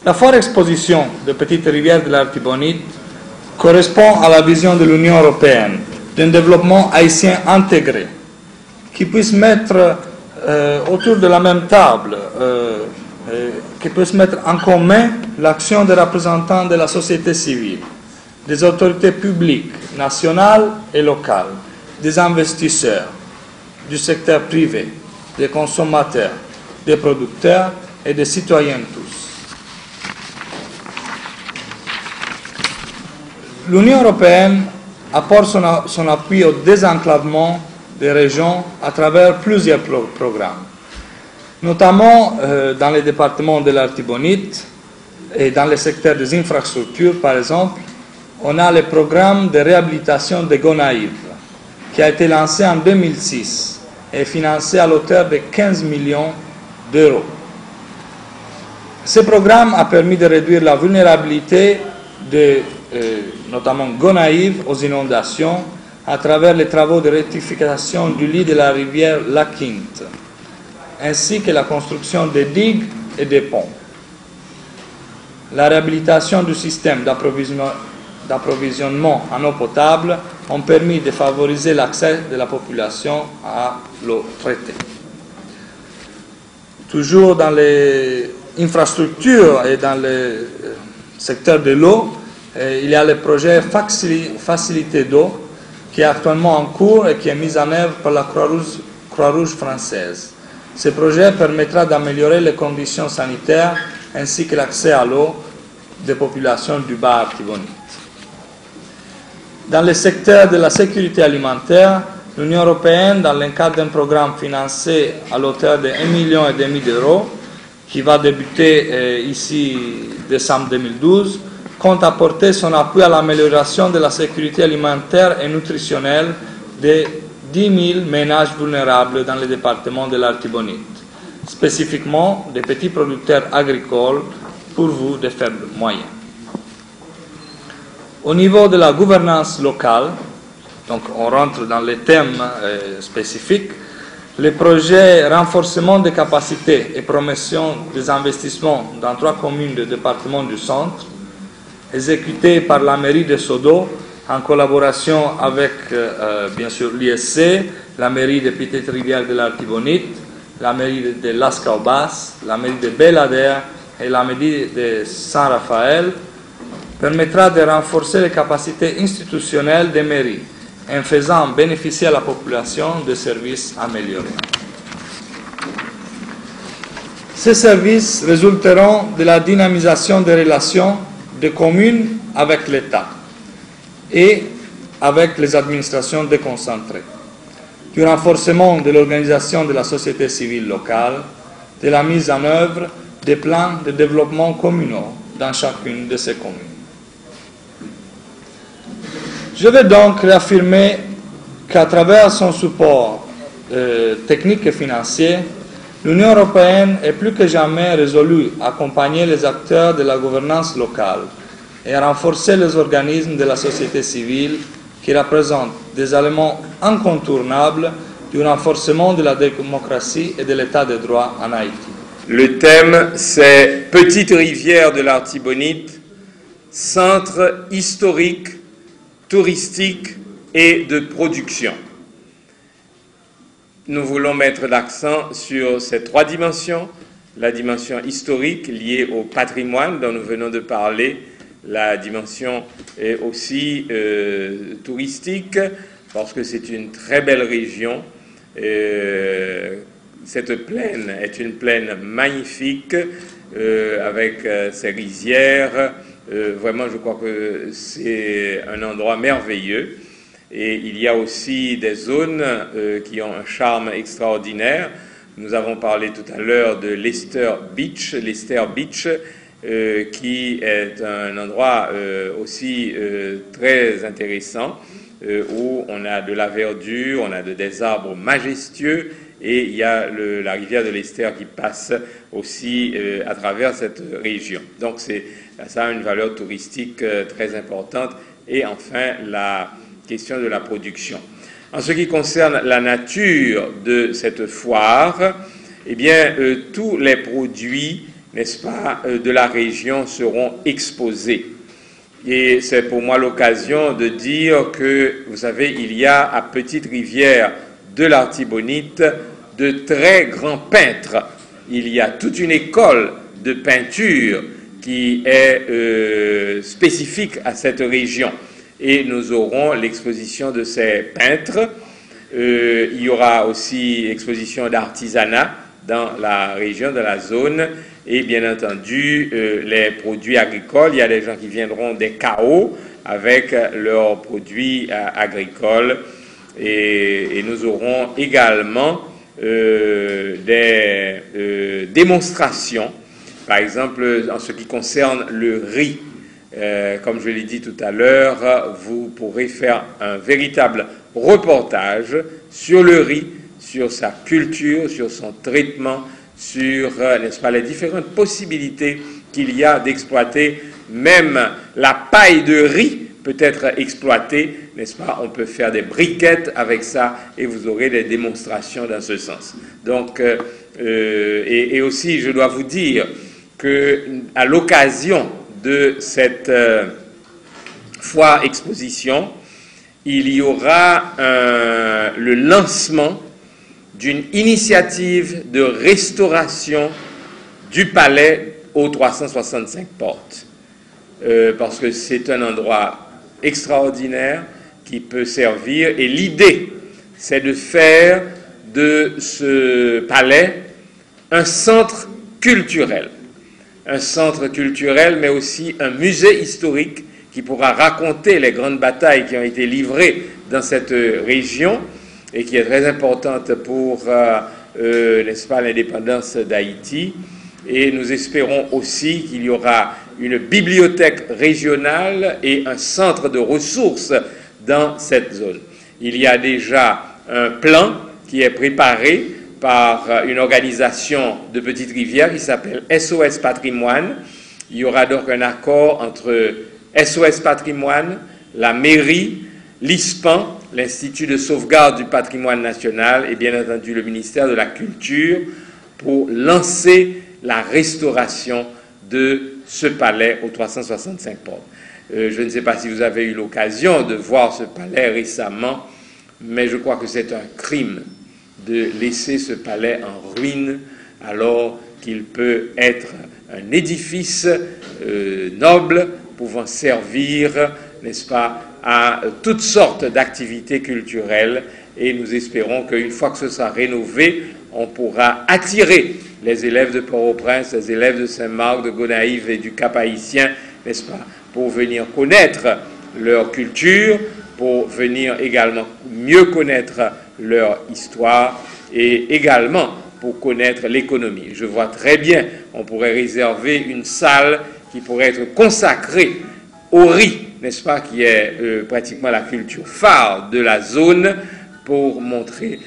La foire exposition de Petite Rivière de l'Artibonite correspond à la vision de l'Union européenne d'un développement haïtien intégré qui puisse mettre autour de la même table, qui puisse mettre en commun l'action des représentants de la société civile, des autorités publiques, nationales et locales, des investisseurs, du secteur privé, des consommateurs, des producteurs et des citoyens tous. L'Union européenne apporte son appui au désenclavement des régions à travers plusieurs programmes, notamment dans les départements de l'Artibonite et dans le secteur des infrastructures, par exemple. On a le programme de réhabilitation de Gonaïves, qui a été lancé en 2006 et financé à l'auteur de 15 millions d'euros. Ce programme a permis de réduire la vulnérabilité de notamment Gonaïves aux inondations à travers les travaux de rectification du lit de la rivière La Quinte, ainsi que la construction des digues et des ponts. La réhabilitation du système d'approvisionnement en eau potable ont permis de favoriser l'accès de la population à l'eau traitée. Toujours dans les infrastructures et dans le secteur de l'eau, il y a le projet Facilité d'eau qui est actuellement en cours et qui est mis en œuvre par la Croix-Rouge française. Ce projet permettra d'améliorer les conditions sanitaires ainsi que l'accès à l'eau des populations du bas Artibonite. Dans le secteur de la sécurité alimentaire, l'Union européenne, dans le cadre d'un programme financé à l'auteur de 1,5 million d'euros, qui va débuter ici décembre 2012, compte apporter son appui à l'amélioration de la sécurité alimentaire et nutritionnelle de 10 000 ménages vulnérables dans le département de l'Artibonite, spécifiquement des petits producteurs agricoles pourvus de faibles moyens. Au niveau de la gouvernance locale, donc on rentre dans les thèmes spécifiques, le projet renforcement des capacités et promotion des investissements dans 3 communes du département du centre, exécuté par la mairie de Sodo en collaboration avec bien sûr l'ISC, la mairie de Petite Rivière de l'Artibonite, la mairie de Las Caubas, la mairie de Belader et la mairie de Saint-Raphaël, permettra de renforcer les capacités institutionnelles des mairies en faisant bénéficier à la population de services améliorés. Ces services résulteront de la dynamisation des relations des communes avec l'État et avec les administrations déconcentrées, du renforcement de l'organisation de la société civile locale, de la mise en œuvre des plans de développement communaux dans chacune de ces communes. Je vais donc réaffirmer qu'à travers son support technique et financier, l'Union européenne est plus que jamais résolue à accompagner les acteurs de la gouvernance locale et à renforcer les organismes de la société civile qui représentent des éléments incontournables du renforcement de la démocratie et de l'état de droit en Haïti. Le thème, c'est Petite Rivière de l'Artibonite, centre historique, touristique et de production. Nous voulons mettre l'accent sur ces 3 dimensions, la dimension historique liée au patrimoine dont nous venons de parler, la dimension est aussi touristique parce que c'est une très belle région. Cette plaine est une plaine magnifique avec ses rizières. Vraiment, je crois que c'est un endroit merveilleux. Et il y a aussi des zones qui ont un charme extraordinaire. Nous avons parlé tout à l'heure de Lester Beach, qui est un endroit aussi très intéressant, où on a de la verdure, on a des arbres majestueux, et il y a la rivière de Lester qui passe aussi à travers cette région. Donc ça a une valeur touristique très importante. Et enfin, la question de la production. En ce qui concerne la nature de cette foire, eh bien, tous les produits n'est-ce pas, de la région seront exposés. Et c'est pour moi l'occasion de dire que, vous savez, il y a à Petite-Rivière de l'Artibonite de très grands peintres. Il y a toute une école de peinture qui est spécifique à cette région. Et nous aurons l'exposition de ces peintres. Il y aura aussi exposition d'artisanat dans la région, dans la zone, et bien entendu les produits agricoles. Il y a des gens qui viendront des CAO avec leurs produits agricoles, et nous aurons également des démonstrations, par exemple en ce qui concerne le riz. Comme je l'ai dit tout à l'heure, vous pourrez faire un véritable reportage sur le riz, sur sa culture, sur son traitement, sur, n'est-ce pas, les différentes possibilités qu'il y a d'exploiter. Même la paille de riz peut être exploitée, n'est-ce pas? On peut faire des briquettes avec ça et vous aurez des démonstrations dans ce sens. Donc, et aussi, je dois vous dire qu'à l'occasion de cette foire-exposition, il y aura le lancement d'une initiative de restauration du palais aux 365 portes. Parce que c'est un endroit extraordinaire qui peut servir. Et l'idée, c'est de faire de ce palais un centre culturel. Un centre culturel, mais aussi un musée historique qui pourra raconter les grandes batailles qui ont été livrées dans cette région et qui est très importante pour, n'est-ce pas, l'indépendance d'Haïti. Et nous espérons aussi qu'il y aura une bibliothèque régionale et un centre de ressources dans cette zone. Il y a déjà un plan qui est préparé par une organisation de Petite-Rivière qui s'appelle SOS Patrimoine. Il y aura donc un accord entre SOS Patrimoine, la mairie, l'ISPAN, l'Institut de sauvegarde du patrimoine national, et bien entendu le ministère de la Culture, pour lancer la restauration de ce palais aux 365 portes. Je ne sais pas si vous avez eu l'occasion de voir ce palais récemment, mais je crois que c'est un crime de laisser ce palais en ruine alors qu'il peut être un édifice noble pouvant servir, n'est-ce pas, à toutes sortes d'activités culturelles. Et nous espérons qu'une fois que ce sera rénové, on pourra attirer les élèves de Port-au-Prince, les élèves de Saint-Marc, de Gonaïves et du Cap-Haïtien, n'est-ce pas, pour venir connaître leur culture, pour venir également mieux connaître leur histoire et également pour connaître l'économie. Je vois très bien, on pourrait réserver une salle qui pourrait être consacrée au riz, n'est-ce pas, qui est pratiquement la culture phare de la zone, pour montrer